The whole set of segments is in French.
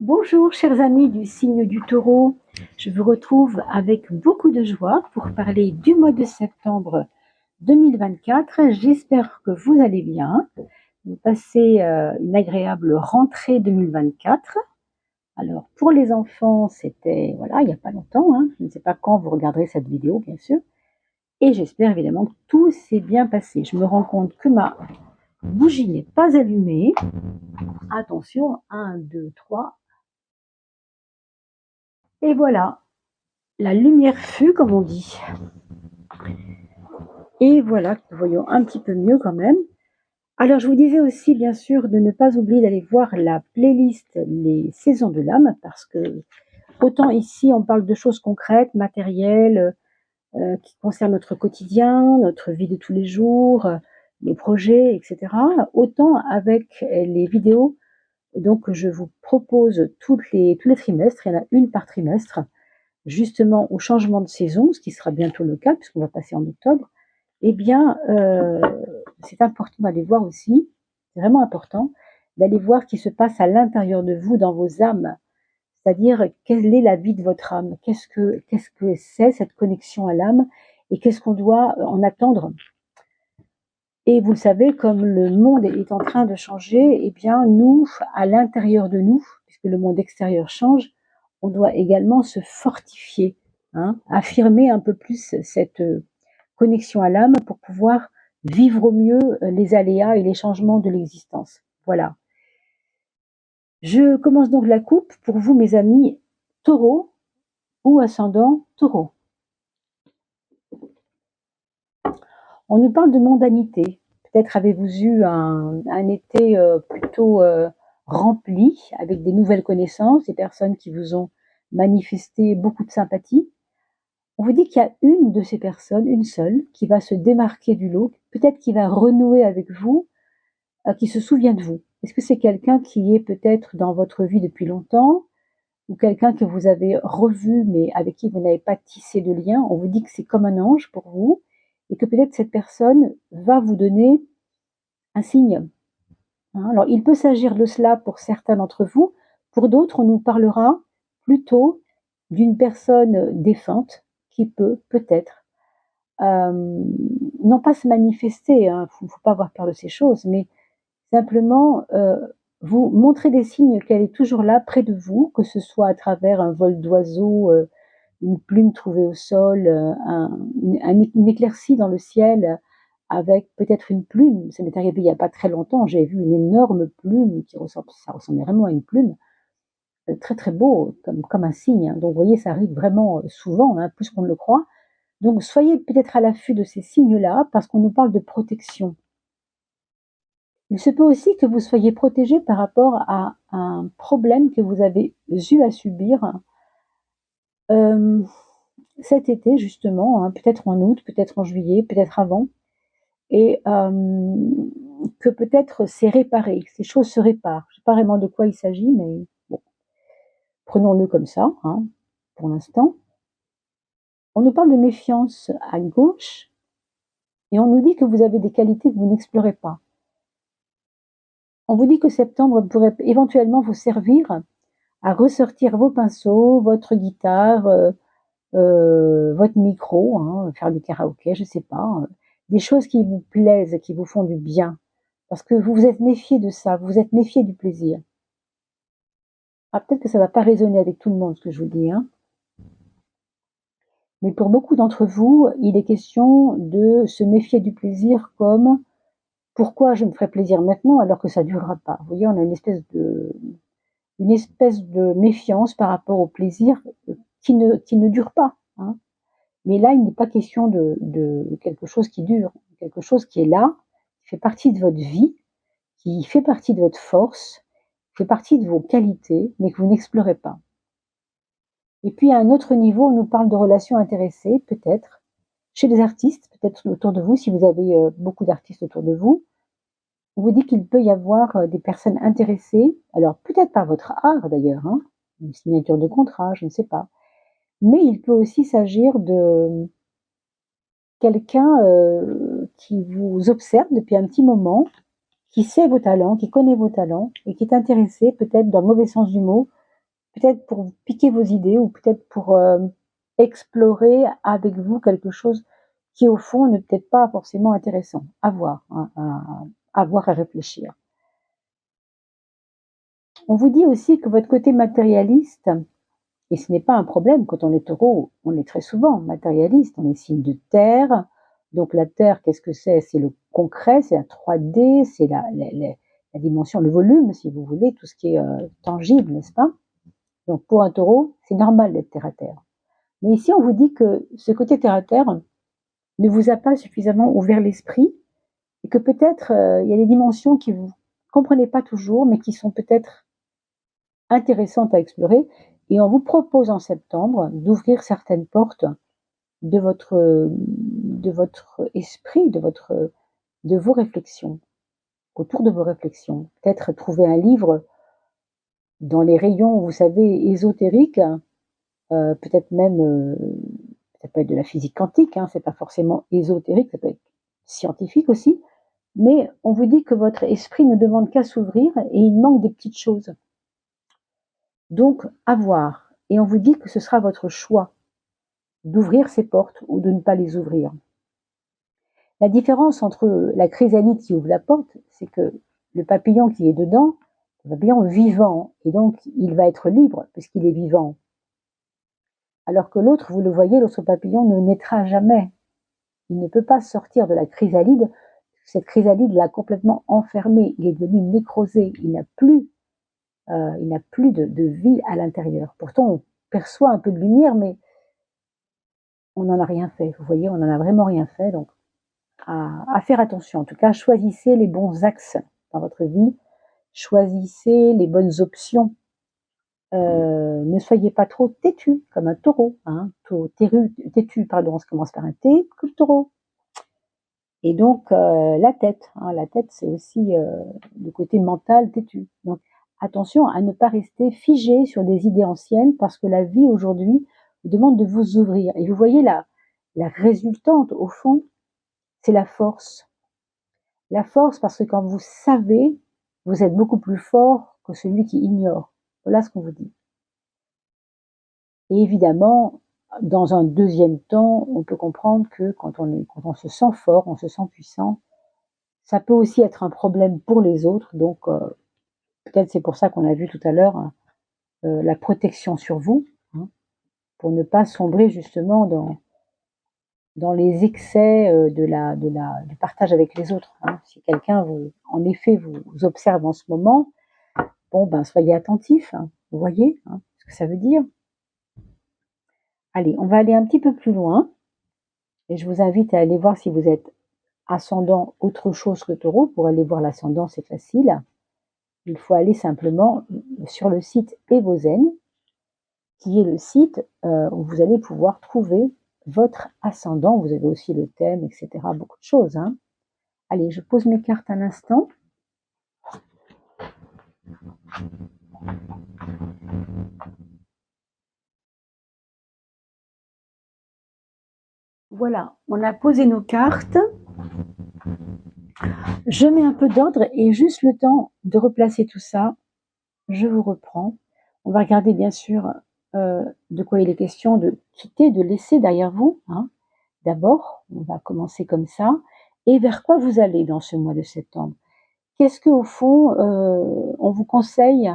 Bonjour chers amis du signe du Taureau, je vous retrouve avec beaucoup de joie pour parler du mois de septembre 2024. J'espère que vous allez bien, vous passez une agréable rentrée 2024. Alors pour les enfants, c'était il n'y a pas longtemps, je ne sais pas quand vous regarderez cette vidéo bien sûr, et j'espère évidemment que tout s'est bien passé. Je me rends compte que ma bougie n'est pas allumée. Attention, 1, 2, 3. Et voilà, la lumière fut, comme on dit. Et voilà, nous voyons un petit peu mieux quand même. Alors, je vous disais aussi, bien sûr, de ne pas oublier d'aller voir la playlist Les Saisons de l'âme, parce que autant ici, on parle de choses concrètes, matérielles, qui concernent notre quotidien, notre vie de tous les jours, nos projets, etc. Autant avec les vidéos, donc je vous propose tous les trimestres, il y en a une par trimestre, justement au changement de saison, ce qui sera bientôt le cas puisqu'on va passer en octobre, eh bien, c'est important d'aller voir aussi, c'est vraiment important, d'aller voir ce qui se passe à l'intérieur de vous, dans vos âmes. C'est-à-dire, quelle est la vie de votre âme? Qu'est-ce que c'est cette connexion à l'âme? Et qu'est-ce qu'on doit en attendre? Et vous le savez, comme le monde est en train de changer, eh bien, nous, à l'intérieur de nous, puisque le monde extérieur change, on doit également se fortifier, affirmer un peu plus cette connexion à l'âme pour pouvoir vivre au mieux les aléas et les changements de l'existence. Voilà. Je commence donc la coupe pour vous, mes amis taureaux ou ascendant taureau. On nous parle de mondanité. Peut-être avez-vous eu un été plutôt rempli avec des nouvelles connaissances, des personnes qui vous ont manifesté beaucoup de sympathie. On vous dit qu'il y a une de ces personnes, une seule, qui va se démarquer du lot, peut-être qui va renouer avec vous, qui se souvient de vous. Est-ce que c'est quelqu'un qui est peut-être dans votre vie depuis longtemps, ou quelqu'un que vous avez revu mais avec qui vous n'avez pas tissé de lien? On vous dit que c'est comme un ange pour vous, et que peut-être cette personne va vous donner un signe. Alors, il peut s'agir de cela pour certains d'entre vous. Pour d'autres, on nous parlera plutôt d'une personne défunte qui peut peut-être non pas se manifester, il ne faut pas avoir peur de ces choses, mais simplement vous montrer des signes qu'elle est toujours là près de vous, que ce soit à travers un vol d'oiseau, une plume trouvée au sol, une éclaircie dans le ciel, avec peut-être une plume. Ça m'est arrivé il n'y a pas très longtemps, j'ai vu une énorme plume ça ressemblait vraiment à une plume, très très beau, comme un signe. Donc vous voyez, ça arrive vraiment souvent, plus qu'on ne le croit. Donc soyez peut-être à l'affût de ces signes-là, parce qu'on nous parle de protection. Il se peut aussi que vous soyez protégé par rapport à un problème que vous avez eu à subir cet été justement, peut-être en août, peut-être en juillet, peut-être avant, et que peut-être c'est réparé, que ces choses se réparent. Je ne sais pas vraiment de quoi il s'agit, mais bon, prenons-le comme ça, pour l'instant. On nous parle de méfiance à gauche, et on nous dit que vous avez des qualités que vous n'explorez pas. On vous dit que septembre pourrait éventuellement vous servir à ressortir vos pinceaux, votre guitare, votre micro, faire du karaoké, je ne sais pas, des choses qui vous plaisent, qui vous font du bien, parce que vous vous êtes méfié de ça, vous vous êtes méfié du plaisir. Ah, peut-être que ça ne va pas résonner avec tout le monde ce que je vous dis, mais pour beaucoup d'entre vous, il est question de se méfier du plaisir comme pourquoi je me ferais plaisir maintenant alors que ça ne durera pas. Vous voyez, on a une espèce de méfiance par rapport au plaisir qui ne dure pas. Mais là, il n'est pas question de quelque chose qui dure, quelque chose qui est là, qui fait partie de votre vie, qui fait partie de votre force, qui fait partie de vos qualités, mais que vous n'explorez pas. Et puis à un autre niveau, on nous parle de relations intéressées, peut-être, chez les artistes, peut-être autour de vous, si vous avez beaucoup d'artistes autour de vous. On vous dit qu'il peut y avoir des personnes intéressées, alors peut-être par votre art d'ailleurs, une signature de contrat, je ne sais pas. Mais il peut aussi s'agir de quelqu'un qui vous observe depuis un petit moment, qui sait vos talents, qui connaît vos talents et qui est intéressé, peut-être dans le mauvais sens du mot, peut-être pour piquer vos idées ou peut-être pour explorer avec vous quelque chose qui au fond n'est peut-être pas forcément intéressant. À voir, hein, à voir, à réfléchir. On vous dit aussi que votre côté matérialiste, et ce n'est pas un problème quand on est taureau, on est très souvent matérialiste, on est signe de terre. Donc la terre, qu'est-ce que c'est? C'est le concret, c'est la 3D, c'est la dimension, le volume, si vous voulez, tout ce qui est tangible, n'est-ce pas? Donc pour un taureau, c'est normal d'être terre à terre. Mais ici, on vous dit que ce côté terre à terre ne vous a pas suffisamment ouvert l'esprit et que peut-être il y a des dimensions qui vous comprenez pas toujours, mais qui sont peut-être intéressantes à explorer. Et on vous propose en septembre d'ouvrir certaines portes de votre esprit, de vos réflexions, autour de vos réflexions. Peut-être trouver un livre dans les rayons, vous savez, ésotériques, peut-être même, ça peut être de la physique quantique, hein, c'est pas forcément ésotérique, ça peut être scientifique aussi, mais on vous dit que votre esprit ne demande qu'à s'ouvrir et il manque des petites choses. Donc, à voir. Et on vous dit que ce sera votre choix d'ouvrir ces portes ou de ne pas les ouvrir. La différence entre la chrysalide qui ouvre la porte, c'est que le papillon qui est dedans, c'est un papillon vivant, et donc il va être libre puisqu'il est vivant. Alors que l'autre, vous le voyez, l'autre papillon ne naîtra jamais. Il ne peut pas sortir de la chrysalide. Cette chrysalide l'a complètement enfermé. Il est devenu nécrosé. Il n'a plus de vie à l'intérieur. Pourtant, on perçoit un peu de lumière, mais on n'en a rien fait. Vous voyez, on n'en a vraiment rien fait. Donc, à faire attention. En tout cas, choisissez les bons axes dans votre vie. Choisissez les bonnes options. Ne soyez pas trop têtu, comme un taureau. Hein. Têtu, pardon, ça commence par un T, que le taureau. Et donc, la tête. Hein, la tête, c'est aussi le côté mental têtu. Donc, attention à ne pas rester figé sur des idées anciennes parce que la vie aujourd'hui vous demande de vous ouvrir. Et vous voyez la résultante, au fond, c'est la force. La force parce que quand vous savez, vous êtes beaucoup plus fort que celui qui ignore. Voilà ce qu'on vous dit. Et évidemment, dans un deuxième temps, on peut comprendre que quand on se sent fort, on se sent puissant, ça peut aussi être un problème pour les autres. Donc, peut-être c'est pour ça qu'on a vu tout à l'heure la protection sur vous, hein, pour ne pas sombrer justement dans les excès du partage avec les autres. Hein. Si quelqu'un, en effet, vous observe en ce moment, bon, ben, soyez attentifs, hein, vous voyez hein, ce que ça veut dire. Allez, on va aller un petit peu plus loin. Et je vous invite à aller voir si vous êtes ascendant autre chose que taureau. Pour aller voir l'ascendant, c'est facile. Il faut aller simplement sur le site Evozen, qui est le site où vous allez pouvoir trouver votre ascendant. Vous avez aussi le thème, etc. Beaucoup de choses. Hein. Allez, je pose mes cartes un instant. Voilà, on a posé nos cartes. Je mets un peu d'ordre et juste le temps de replacer tout ça, je vous reprends. On va regarder bien sûr de quoi il est question de quitter, de laisser derrière vous. Hein. D'abord, on va commencer comme ça. Et vers quoi vous allez dans ce mois de septembre? Qu'est-ce qu'au fond, on vous conseille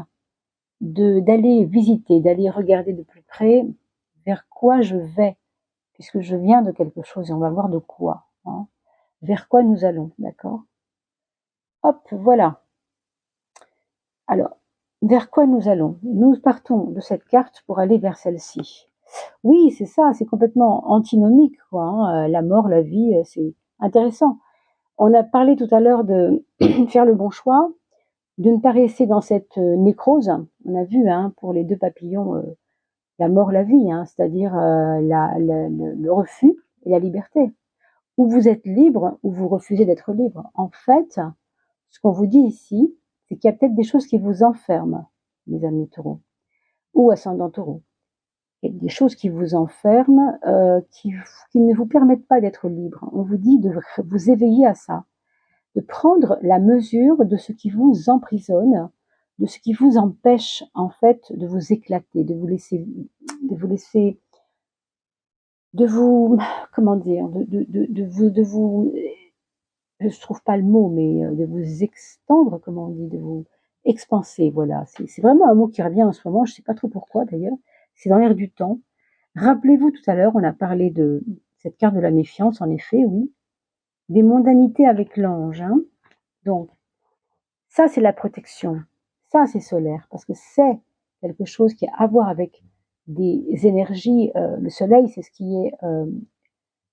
d'aller visiter, d'aller regarder de plus près vers quoi je vais? Puisque je viens de quelque chose et on va voir de quoi. Hein. Vers quoi nous allons, d'accord? Hop, voilà. Alors, vers quoi nous allons? Nous partons de cette carte pour aller vers celle-ci. Oui, c'est ça, c'est complètement antinomique, quoi. Hein. La mort, la vie, c'est intéressant. On a parlé tout à l'heure de faire le bon choix, de ne pas rester dans cette nécrose. On a vu hein, pour les deux papillons la mort, la vie, hein, c'est-à-dire le refus et la liberté. Ou vous êtes libre, ou vous refusez d'être libre. En fait, ce qu'on vous dit ici, c'est qu'il y a peut-être des choses qui vous enferment, mes amis taureaux, ou ascendants taureaux. Il y a des choses qui vous enferment, qui ne vous permettent pas d'être libre. On vous dit de vous éveiller à ça, de prendre la mesure de ce qui vous emprisonne, de ce qui vous empêche en fait de vous éclater, de vous laisser, de vous, comment dire, de vous, je ne trouve pas le mot, mais de vous extendre, comment on dit, de vous expanser, voilà. C'est vraiment un mot qui revient en ce moment, je ne sais pas trop pourquoi d'ailleurs, c'est dans l'air du temps. Rappelez-vous tout à l'heure, on a parlé de cette carte de la méfiance, en effet, oui, des mondanités avec l'ange, hein. Donc, ça c'est la protection, ça c'est solaire, parce que c'est quelque chose qui a à voir avec des énergies, le soleil c'est ce qui est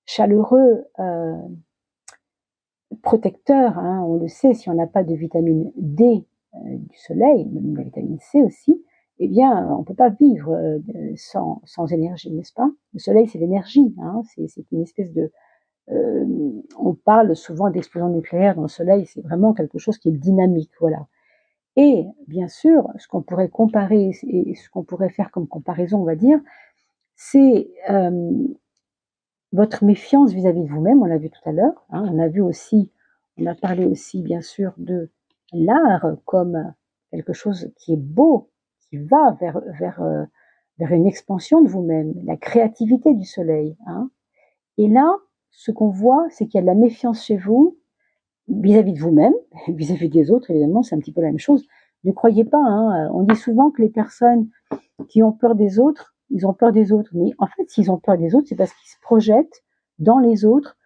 chaleureux, protecteur, hein, on le sait, si on n'a pas de vitamine D du soleil, même la vitamine C aussi, eh bien, on ne peut pas vivre sans énergie, n'est-ce pas? Le soleil, c'est l'énergie, hein, c'est une espèce de... on parle souvent d'explosion nucléaire dans le soleil, c'est vraiment quelque chose qui est dynamique, voilà. Et bien sûr, ce qu'on pourrait comparer, et ce qu'on pourrait faire comme comparaison, on va dire, c'est votre méfiance vis-à-vis de vous-même, on l'a vu tout à l'heure, hein, on a parlé aussi bien sûr de l'art comme quelque chose qui est beau, qui va vers une expansion de vous-même, la créativité du soleil, hein. Et là, ce qu'on voit, c'est qu'il y a de la méfiance chez vous, vis-à-vis de vous-même, vis-à-vis des autres, évidemment, c'est un petit peu la même chose. Ne croyez pas, hein, on dit souvent que les personnes qui ont peur des autres, ils ont peur des autres. Mais en fait, s'ils ont peur des autres, c'est parce qu'ils se projettent dans les autres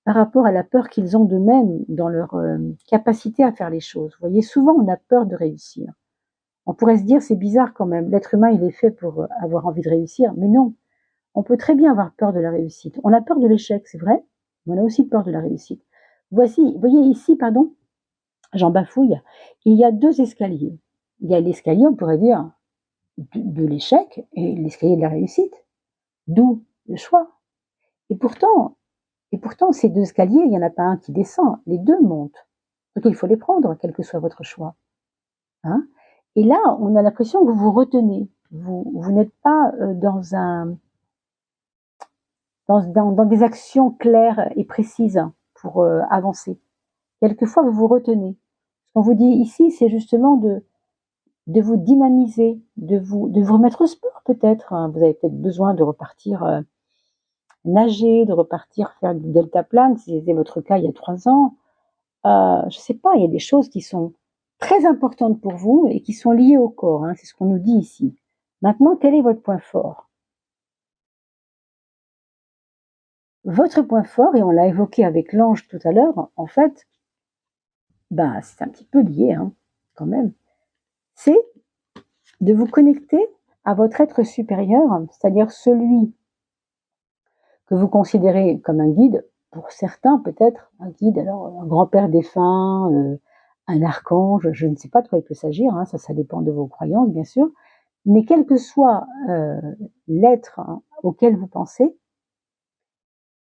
par rapport à la peur qu'ils ont d'eux-mêmes, dans leur capacité à faire les choses. Vous voyez, souvent, on a peur de réussir. On pourrait se dire, c'est bizarre quand même, l'être humain, il est fait pour avoir envie de réussir. Mais non, on peut très bien avoir peur de la réussite. On a peur de l'échec, c'est vrai, mais on a aussi peur de la réussite. Voici, vous voyez ici, pardon, j'en bafouille, il y a deux escaliers. Il y a l'escalier, on pourrait dire, de l'échec et l'escalier de la réussite. D'où le choix. Et pourtant, ces deux escaliers, il n'y en a pas un qui descend, les deux montent. Donc il faut les prendre, quel que soit votre choix. Hein. Et là, on a l'impression que vous vous retenez. Vous n'êtes pas dans des actions claires et précises pour avancer. Quelquefois, vous vous retenez. Ce qu'on vous dit ici, c'est justement de vous dynamiser, de vous remettre au sport peut-être. Vous avez peut-être besoin de repartir nager, de repartir faire du deltaplane, si c'était votre cas il y a 3 ans. Je sais pas, il y a des choses qui sont très importantes pour vous et qui sont liées au corps, hein, c'est ce qu'on nous dit ici. Maintenant, quel est votre point fort? Votre point fort, et on l'a évoqué avec l'ange tout à l'heure, en fait, ben, c'est un petit peu lié, hein, quand même. C'est de vous connecter à votre être supérieur, c'est-à-dire celui que vous considérez comme un guide, pour certains peut-être un guide, alors un grand-père défunt, un archange, je ne sais pas de quoi il peut s'agir, hein, ça dépend de vos croyances bien sûr, mais quel que soit l'être auquel vous pensez,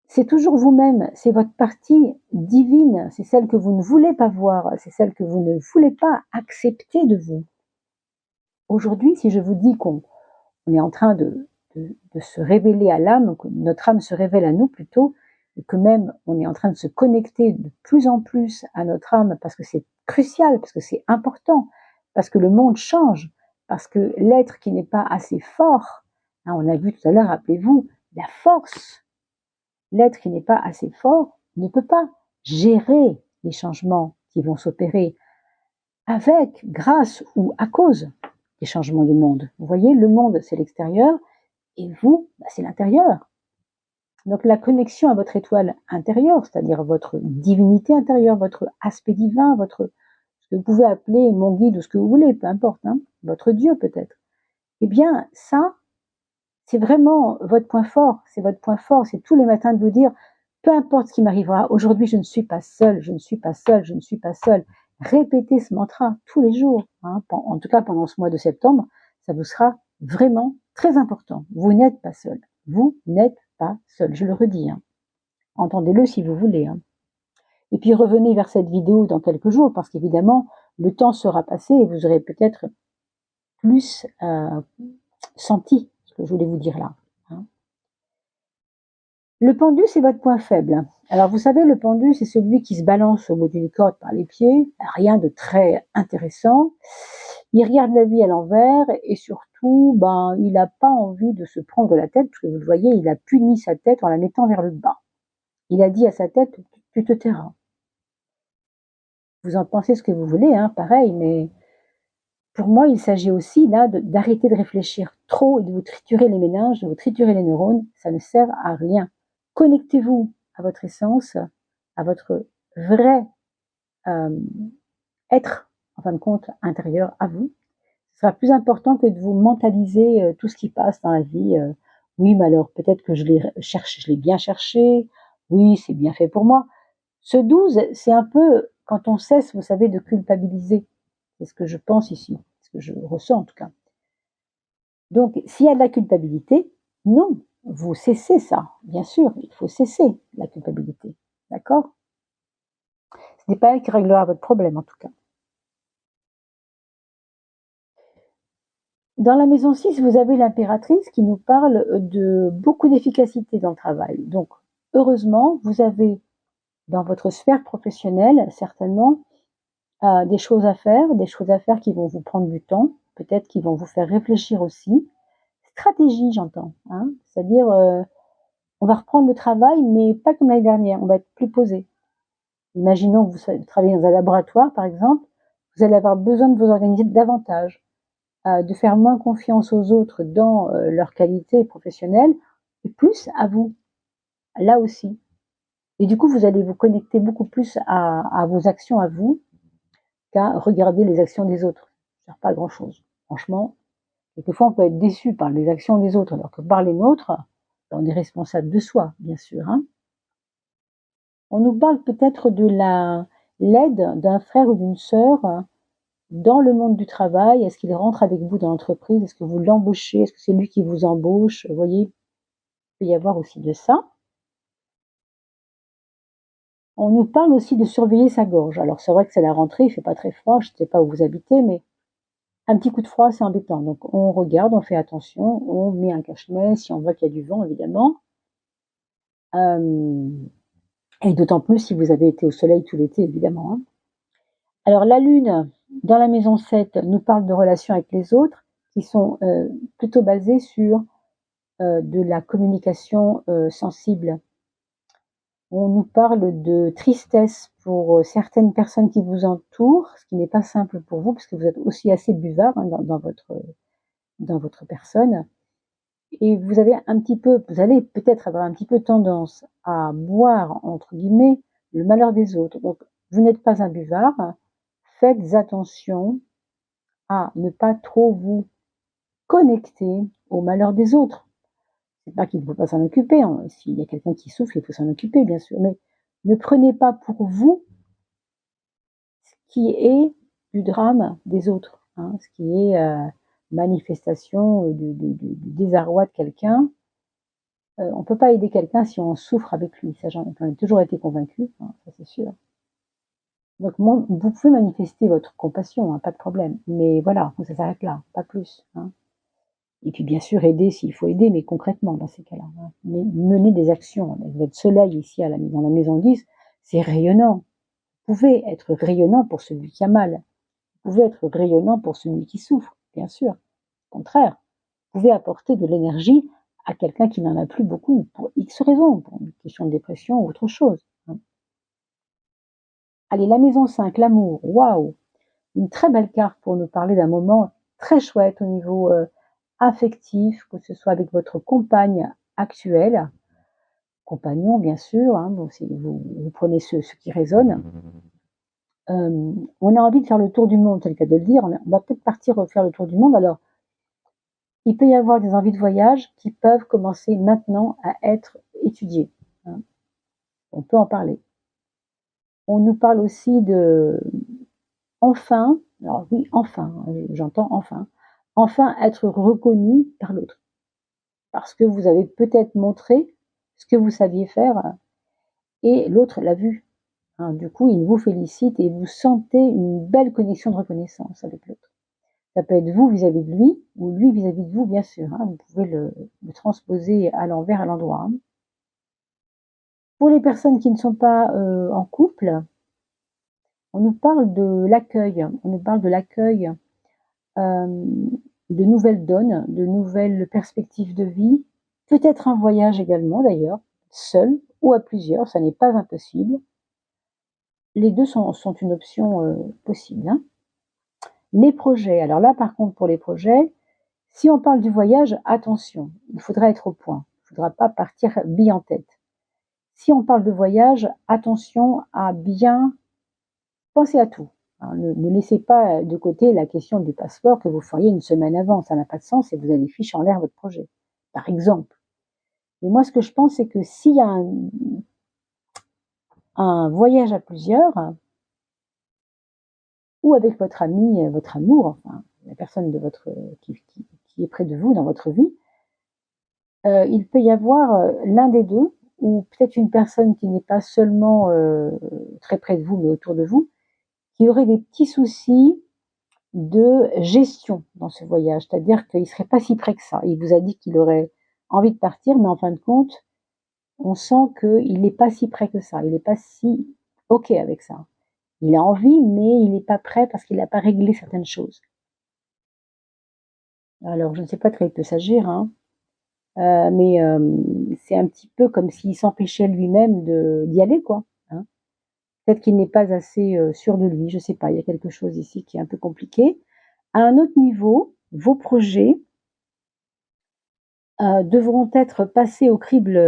c'est toujours vous-même, c'est votre partie divine, c'est celle que vous ne voulez pas voir, c'est celle que vous ne voulez pas accepter de vous. Aujourd'hui, si je vous dis qu'on est en train de se révéler à l'âme, que notre âme se révèle à nous plutôt, et que même on est en train de se connecter de plus en plus à notre âme parce que c'est crucial, parce que c'est important, parce que le monde change, parce que l'être qui n'est pas assez fort, hein, on a vu tout à l'heure, rappelez-vous, la force, l'être qui n'est pas assez fort ne peut pas gérer les changements qui vont s'opérer avec, grâce ou à cause des changements du monde. Vous voyez, le monde, c'est l'extérieur, et vous, c'est l'intérieur. Donc la connexion à votre étoile intérieure, c'est-à-dire votre divinité intérieure, votre aspect divin, ce que vous pouvez appeler mon guide ou ce que vous voulez, peu importe, hein, votre Dieu peut-être. Eh bien, ça, c'est vraiment votre point fort. C'est votre point fort. C'est tous les matins de vous dire, peu importe ce qui m'arrivera, aujourd'hui je ne suis pas seule, je ne suis pas seule, je ne suis pas seule. Répétez ce mantra tous les jours, hein, en tout cas pendant ce mois de septembre, ça vous sera vraiment très important. Vous n'êtes pas seul. Vous n'êtes pas seul. Je le redis. Hein. Entendez-le si vous voulez. Hein. Et puis revenez vers cette vidéo dans quelques jours parce qu'évidemment, le temps sera passé et vous aurez peut-être plus senti ce que je voulais vous dire là. Hein. Le pendu, c'est votre point faible. Alors vous savez, le pendu, c'est celui qui se balance au bout d'une corde par les pieds. Rien de très intéressant. Il regarde la vie à l'envers et surtout, ben, il n'a pas envie de se prendre la tête, parce que vous le voyez, il a puni sa tête en la mettant vers le bas. Il a dit à sa tête, tu te tairas. Vous en pensez ce que vous voulez, hein, pareil, mais pour moi, il s'agit aussi là d'arrêter de réfléchir trop et de vous triturer les méninges, de vous triturer les neurones. Ça ne sert à rien. Connectez-vous à votre essence, à votre vrai euh, être, en fin de compte, intérieur à vous. Ce sera plus important que de vous mentaliser tout ce qui passe dans la vie. Oui, mais alors peut-être que je l'ai bien cherché. Oui, c'est bien fait pour moi. Ce 12, c'est un peu quand on cesse, vous savez, de culpabiliser. C'est ce que je pense ici, ce que je ressens en tout cas. Donc, s'il y a de la culpabilité, non, vous cessez ça. Bien sûr, il faut cesser la culpabilité. D'accord? Ce n'est pas elle qui réglera votre problème en tout cas. Dans la maison 6, vous avez l'impératrice qui nous parle de beaucoup d'efficacité dans le travail. Donc, heureusement, vous avez dans votre sphère professionnelle, certainement, des choses à faire qui vont vous prendre du temps, peut-être qui vont vous faire réfléchir aussi. Stratégie, j'entends. Hein, c'est-à-dire, on va reprendre le travail, mais pas comme l'année dernière, on va être plus posé. Imaginons que vous travaillez dans un laboratoire, par exemple, vous allez avoir besoin de vous organiser davantage, de faire moins confiance aux autres dans leur qualité professionnelle, et plus à vous, là aussi. Et du coup, vous allez vous connecter beaucoup plus à vos actions à vous qu'à regarder les actions des autres. Ça ne sert pas à grand-chose. Franchement, quelquefois, on peut être déçu par les actions des autres, alors que par les nôtres, on est responsable de soi, bien sûr. Hein. On nous parle peut-être de l'aide d'un frère ou d'une sœur dans le monde du travail. Est-ce qu'il rentre avec vous dans l'entreprise? Est-ce que vous l'embauchez? Est-ce que c'est lui qui vous embauche? Vous voyez, il peut y avoir aussi de ça. On nous parle aussi de surveiller sa gorge. Alors c'est vrai que c'est la rentrée, il fait pas très froid, je ne sais pas où vous habitez, mais un petit coup de froid, c'est embêtant. Donc on regarde, on fait attention, on met un cache-nez si on voit qu'il y a du vent, évidemment. Et d'autant plus si vous avez été au soleil tout l'été, évidemment. Hein. Alors la Lune, dans la maison 7, nous parle de relations avec les autres qui sont plutôt basées sur de la communication sensible. On nous parle de tristesse pour certaines personnes qui vous entourent, ce qui n'est pas simple pour vous, parce que vous êtes aussi assez buvard hein, dans votre personne. Et vous allez peut-être avoir un petit peu tendance à boire, entre guillemets, le malheur des autres. Donc, vous n'êtes pas un buvard. Faites attention à ne pas trop vous connecter au malheur des autres. C'est pas qu'il ne faut pas s'en occuper. Hein. S'il y a quelqu'un qui souffre, il faut s'en occuper, bien sûr. Mais ne prenez pas pour vous ce qui est du drame des autres, hein, ce qui est manifestation du désarroi de quelqu'un. On ne peut pas aider quelqu'un si on souffre avec lui. Ça, j'en ai toujours été convaincue, hein, ça c'est sûr. Donc, vous pouvez manifester votre compassion, hein, pas de problème. Mais voilà, ça s'arrête là, pas plus. Hein. Et puis, bien sûr, aider s'il faut aider, mais concrètement, dans ces cas-là. Hein. Mener des actions. Avec votre soleil ici dans la maison 10, c'est rayonnant. Vous pouvez être rayonnant pour celui qui a mal. Vous pouvez être rayonnant pour celui qui souffre, bien sûr. Au contraire, vous pouvez apporter de l'énergie à quelqu'un qui n'en a plus beaucoup, pour X raisons, pour une question de dépression ou autre chose. Hein. Allez, la maison 5, l'amour, waouh! Une très belle carte pour nous parler d'un moment très chouette au niveau affectif, que ce soit avec votre compagne actuelle, compagnon bien sûr, hein, bon, vous prenez ce qui résonne. On a envie de faire le tour du monde, c'est le cas de le dire, on va peut-être partir faire le tour du monde, alors il peut y avoir des envies de voyage qui peuvent commencer maintenant à être étudiées. Hein. On peut en parler. On nous parle aussi de enfin, alors oui, enfin, j'entends enfin être reconnu par l'autre. Parce que vous avez peut-être montré ce que vous saviez faire et l'autre l'a vu. Hein, du coup, il vous félicite et vous sentez une belle connexion de reconnaissance avec l'autre. Ça peut être vous vis-à-vis de lui ou lui vis-à-vis de vous, bien sûr. Hein, vous pouvez le transposer à l'envers, à l'endroit. Hein. Pour les personnes qui ne sont pas en couple, on nous parle de l'accueil. On nous parle de l'accueil de nouvelles donnes, de nouvelles perspectives de vie, peut-être un voyage également d'ailleurs, seul ou à plusieurs, ça n'est pas impossible. Les deux sont une option possible, hein. Les projets, alors là par contre pour les projets, si on parle du voyage, attention, il faudra être au point, il ne faudra pas partir bille en tête. Si on parle de voyage, attention à bien penser à tout. Ne laissez pas de côté la question du passeport que vous feriez une semaine avant, ça n'a pas de sens et vous allez ficher en l'air votre projet, par exemple. Et moi ce que je pense c'est que s'il y a un voyage à plusieurs, ou avec votre ami, votre amour, enfin la personne de qui est près de vous dans votre vie, il peut y avoir l'un des deux, ou peut-être une personne qui n'est pas seulement très près de vous, mais autour de vous, qui aurait des petits soucis de gestion dans ce voyage. C'est-à-dire qu'il ne serait pas si près que ça. Il vous a dit qu'il aurait envie de partir, mais en fin de compte, on sent qu'il n'est pas si près que ça. Il n'est pas si OK avec ça. Il a envie, mais il n'est pas prêt parce qu'il n'a pas réglé certaines choses. Alors, je ne sais pas de quoi il peut s'agir, hein. Mais c'est un petit peu comme s'il s'empêchait lui-même d'y aller, quoi, hein. Peut-être qu'il n'est pas assez sûr de lui, je sais pas, il y a quelque chose ici qui est un peu compliqué. À un autre niveau, vos projets devront être passés au crible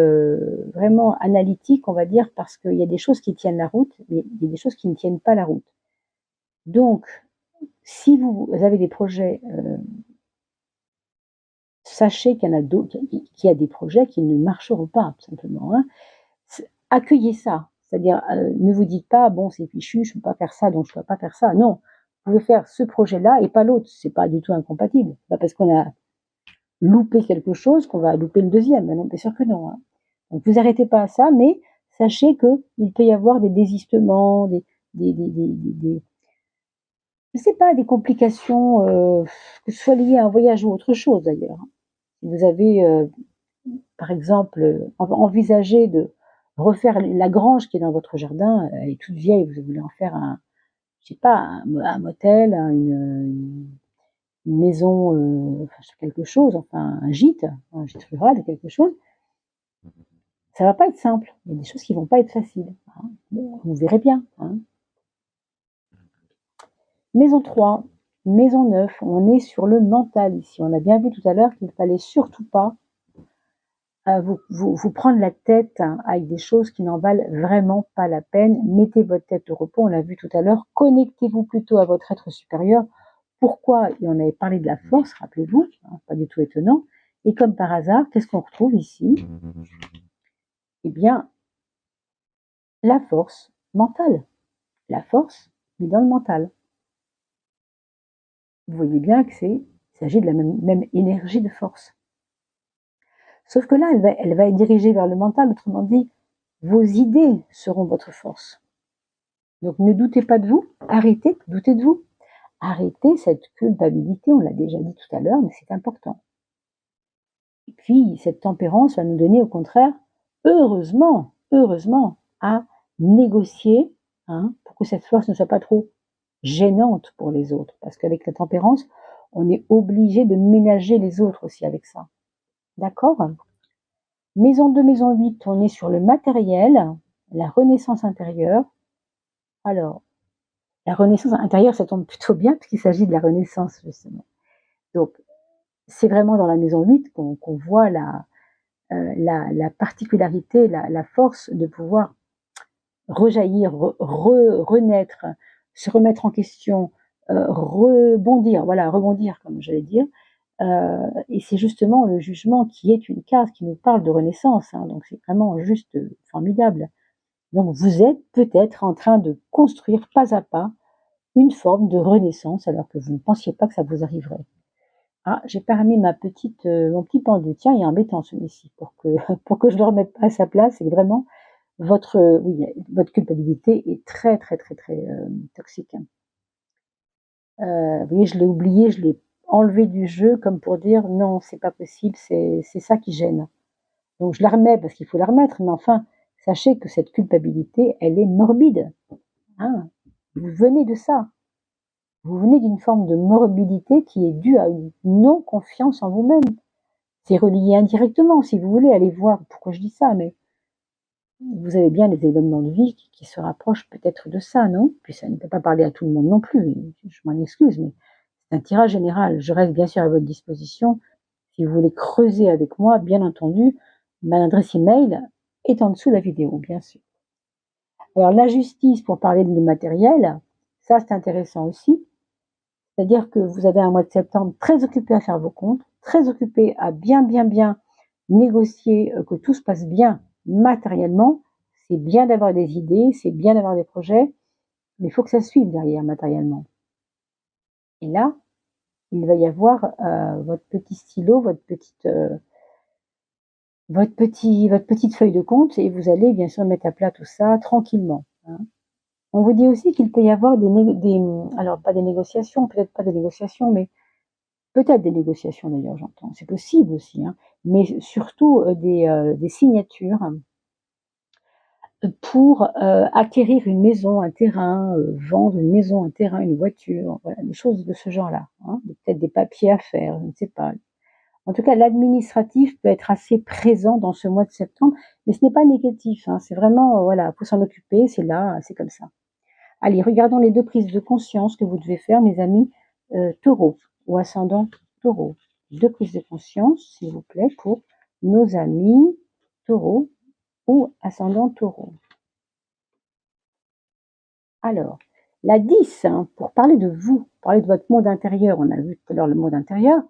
vraiment analytique, on va dire, parce qu'il y a des choses qui tiennent la route, mais il y a des choses qui ne tiennent pas la route. Donc, si vous avez des projets, sachez qu'il y en a d'autres, qu'il y a des projets qui ne marcheront pas, tout simplement, hein. Accueillez ça. C'est-à-dire, ne vous dites pas, bon, c'est fichu, je ne peux pas faire ça, donc je ne dois pas faire ça. Non, vous pouvez faire ce projet-là et pas l'autre. C'est pas du tout incompatible. C'est pas parce qu'on a loupé quelque chose qu'on va louper le deuxième. Non, bien sûr que non, hein. Donc, vous arrêtez pas à ça, mais sachez qu'il peut y avoir des désistements, je sais pas, des complications, que ce soit liées à un voyage ou autre chose d'ailleurs. Si vous avez par exemple, envisager de refaire la grange qui est dans votre jardin, elle est toute vieille, vous voulez en faire je sais pas, un motel, une maison, quelque chose, enfin un gîte rural, quelque chose. Ça va pas être simple. Il y a des choses qui vont pas être faciles, hein. Bon, vous verrez bien, hein. Maison 3, maison 9, on est sur le mental ici. On a bien vu tout à l'heure qu'il fallait surtout pas vous prendre la tête, hein, avec des choses qui n'en valent vraiment pas la peine. Mettez votre tête au repos, on l'a vu tout à l'heure. Connectez-vous plutôt à votre être supérieur. Pourquoi? Et on avait parlé de la force, rappelez-vous, hein, pas du tout étonnant. Et comme par hasard, qu'est-ce qu'on retrouve ici? Eh bien, la force mentale. La force, mais dans le mental. Vous voyez bien que il s'agit de la même énergie de force. Sauf que là, elle va être dirigée vers le mental, autrement dit, vos idées seront votre force. Donc ne doutez pas de vous, arrêtez de douter de vous. Arrêtez cette culpabilité, on l'a déjà dit tout à l'heure, mais c'est important. Et puis cette tempérance va nous donner au contraire, heureusement, à négocier, hein, pour que cette force ne soit pas trop gênante pour les autres. Parce qu'avec la tempérance, on est obligé de ménager les autres aussi avec ça. D'accord? Maison 2, maison 8, on est sur le matériel, la renaissance intérieure. Alors, la renaissance intérieure, ça tombe plutôt bien puisqu'il s'agit de la renaissance, justement. Donc, c'est vraiment dans la maison 8 qu'on voit la particularité, la force de pouvoir rejaillir, renaître, se remettre en question, rebondir, voilà, rebondir, comme j'allais dire. Et c'est justement le jugement qui est une case qui nous parle de renaissance, hein, donc c'est vraiment juste formidable. Donc vous êtes peut-être en train de construire pas à pas une forme de renaissance alors que vous ne pensiez pas que ça vous arriverait. Ah, j'ai pas remis mon petit pendu. Tiens, il est embêtant celui-ci pour que je le remette pas à sa place. C'est vraiment oui, votre culpabilité est très très très très toxique. Vous voyez, je l'ai oublié, je l'ai enlevé du jeu comme pour dire non, c'est pas possible, c'est ça qui gêne. Donc je la remets parce qu'il faut la remettre, mais enfin, sachez que cette culpabilité, elle est morbide, hein. Vous venez de ça. Vous venez d'une forme de morbidité qui est due à une non-confiance en vous-même. C'est relié indirectement, si vous voulez, aller voir pourquoi je dis ça, mais vous avez bien des événements de vie qui se rapprochent peut-être de ça, non? Puis ça ne peut pas parler à tout le monde non plus, je m'en excuse, mais c'est un tirage général. Je reste bien sûr à votre disposition. Si vous voulez creuser avec moi, bien entendu, mon adresse email est en dessous de la vidéo, bien sûr. Alors la justice, pour parler de l'immatériel, ça c'est intéressant aussi. C'est-à-dire que vous avez un mois de septembre très occupé à faire vos comptes, très occupé à bien négocier, que tout se passe bien matériellement. C'est bien d'avoir des idées, c'est bien d'avoir des projets, mais il faut que ça suive derrière matériellement. Et là, il va y avoir votre petit stylo, votre petite feuille de compte, et vous allez bien sûr mettre à plat tout ça tranquillement, hein. On vous dit aussi qu'il peut y avoir alors pas des négociations, peut-être pas des négociations, mais peut-être des négociations d'ailleurs, j'entends, c'est possible aussi, hein, mais surtout des signatures pour acquérir une maison, un terrain, vendre une maison, un terrain, une voiture, voilà, des choses de ce genre-là, hein, peut-être des papiers à faire, je ne sais pas. En tout cas, l'administratif peut être assez présent dans ce mois de septembre, mais ce n'est pas négatif, hein, c'est vraiment, voilà, faut s'en occuper, c'est là, c'est comme ça. Allez, regardons les deux prises de conscience que vous devez faire, mes amis taureaux ou ascendant taureau. Deux prises de conscience, s'il vous plaît, pour nos amis taureaux ou ascendant taureau. Alors, la 10, hein, pour parler de vous, parler de votre monde intérieur. On a vu tout à l'heure le monde intérieur,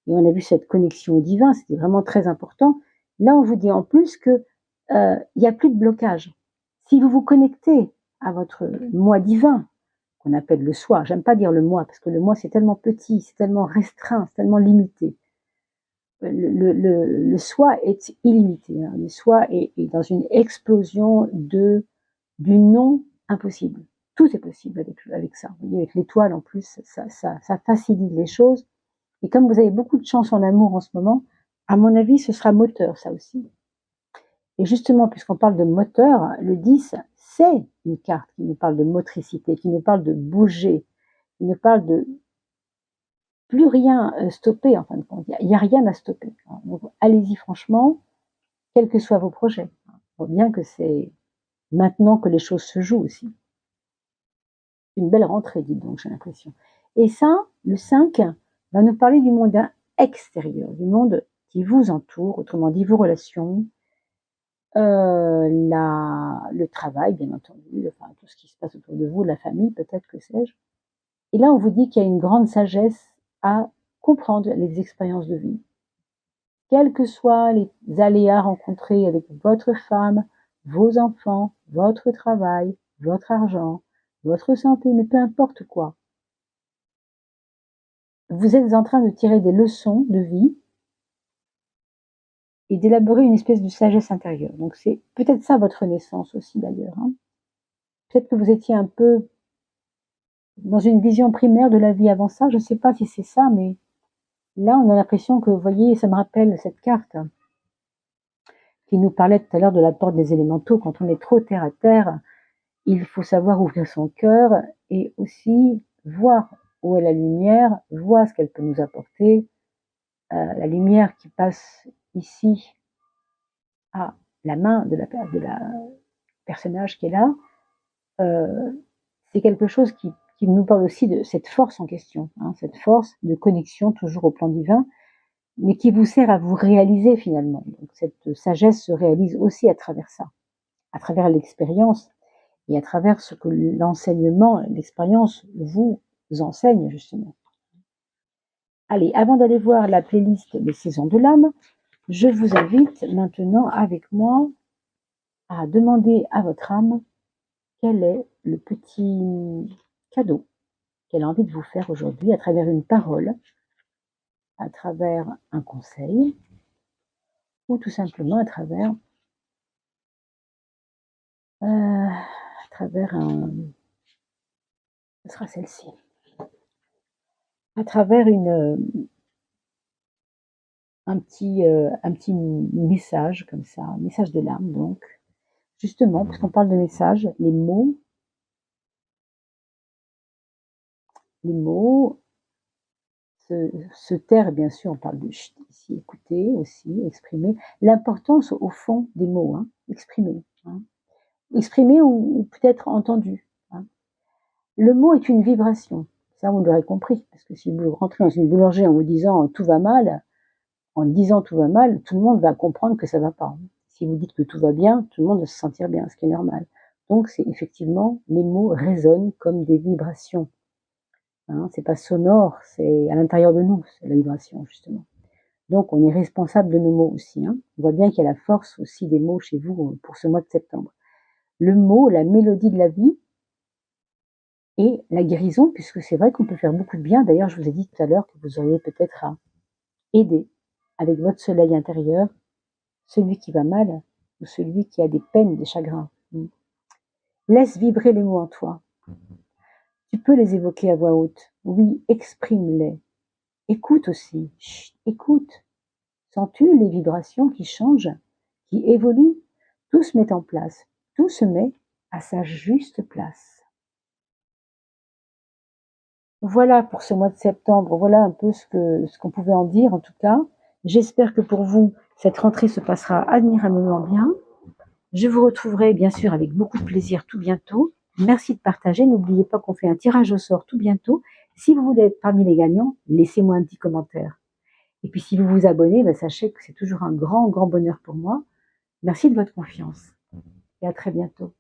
et on a vu cette connexion au divin, c'était vraiment très important. Là, on vous dit en plus que y a plus de blocage. Si vous vous connectez à votre moi divin, qu'on appelle le soi, j'aime pas dire le moi, parce que le moi c'est tellement petit, c'est tellement restreint, c'est tellement limité. Le soi est illimité, hein. Le soi est dans une explosion du non impossible. Tout est possible avec ça. Vous voyez, avec l'étoile en plus, ça facilite les choses. Et comme vous avez beaucoup de chance en amour en ce moment, à mon avis, ce sera moteur, ça aussi. Et justement, puisqu'on parle de moteur, le 10, c'est une carte qui nous parle de motricité, qui nous parle de bouger, qui nous parle de plus rien stopper, en fin de compte. Il n'y a rien à stopper. Donc, allez-y franchement, quels que soient vos projets. Il faut bien que c'est maintenant que les choses se jouent aussi. Une belle rentrée, dites donc, j'ai l'impression. Et ça, le 5, va nous parler du monde extérieur, du monde qui vous entoure, autrement dit vos relations, le travail, bien entendu, enfin, tout ce qui se passe autour de vous, la famille, peut-être, que sais-je. Et là, on vous dit qu'il y a une grande sagesse à comprendre les expériences de vie. Quels que soient les aléas rencontrés avec votre femme, vos enfants, votre travail, votre argent, votre santé, mais peu importe quoi. Vous êtes en train de tirer des leçons de vie et d'élaborer une espèce de sagesse intérieure. Donc c'est peut-être ça votre naissance aussi d'ailleurs, hein. Peut-être que vous étiez un peu dans une vision primaire de la vie avant ça, je ne sais pas si c'est ça, mais là on a l'impression que, vous voyez, ça me rappelle cette carte qui nous parlait tout à l'heure de la porte des élémentaux. Quand on est trop terre à terre, il faut savoir ouvrir son cœur et aussi voir où est la lumière, voir ce qu'elle peut nous apporter. La lumière qui passe ici à la main de la personnage qui est là, c'est quelque chose qui nous parle aussi de cette force en question, hein, cette force de connexion toujours au plan divin, mais qui vous sert à vous réaliser finalement. Donc cette sagesse se réalise aussi à travers ça, à travers l'expérience et à travers ce que l'enseignement, l'expérience vous enseigne justement. Allez, avant d'aller voir la playlist des saisons de l'âme, je vous invite maintenant avec moi à demander à votre âme quel est le petit cadeau qu'elle a envie de vous faire aujourd'hui à travers une parole, à travers un conseil, ou tout simplement à travers ce sera celle-ci, à travers un petit message comme ça, un message de l'âme donc, justement, parce qu'on parle de message, les mots les mots, se taire, bien sûr, on parle de chut, ici, écouter aussi, exprimer. L'importance, au fond, des mots, hein, exprimer. Hein. Exprimer ou peut-être entendu. Hein. Le mot est une vibration. Ça, vous l'aurez compris. Parce que si vous rentrez dans une boulangerie en vous disant tout va mal, en disant tout va mal, tout le monde va comprendre que ça va pas. Si vous dites que tout va bien, tout le monde va se sentir bien, ce qui est normal. Donc, c'est effectivement, les mots résonnent comme des vibrations. Hein, c'est pas sonore, c'est à l'intérieur de nous, c'est la vibration, justement. Donc, on est responsable de nos mots aussi. Hein. On voit bien qu'il y a la force aussi des mots chez vous pour ce mois de septembre. Le mot, la mélodie de la vie et la guérison, puisque c'est vrai qu'on peut faire beaucoup de bien. D'ailleurs, je vous ai dit tout à l'heure que vous auriez peut-être à aider avec votre soleil intérieur celui qui va mal ou celui qui a des peines, des chagrins. Laisse vibrer les mots en toi. Tu peux les évoquer à voix haute. Oui, exprime-les. Écoute aussi. Chut, écoute. Sens-tu les vibrations qui changent, qui évoluent? Tout se met en place. Tout se met à sa juste place. Voilà pour ce mois de septembre. Voilà un peu ce qu'on pouvait en dire en tout cas. J'espère que pour vous, cette rentrée se passera admirablement bien. Je vous retrouverai bien sûr avec beaucoup de plaisir tout bientôt. Merci de partager. N'oubliez pas qu'on fait un tirage au sort tout bientôt. Si vous voulez être parmi les gagnants, laissez-moi un petit commentaire. Et puis si vous vous abonnez, sachez que c'est toujours un grand, grand bonheur pour moi. Merci de votre confiance et à très bientôt.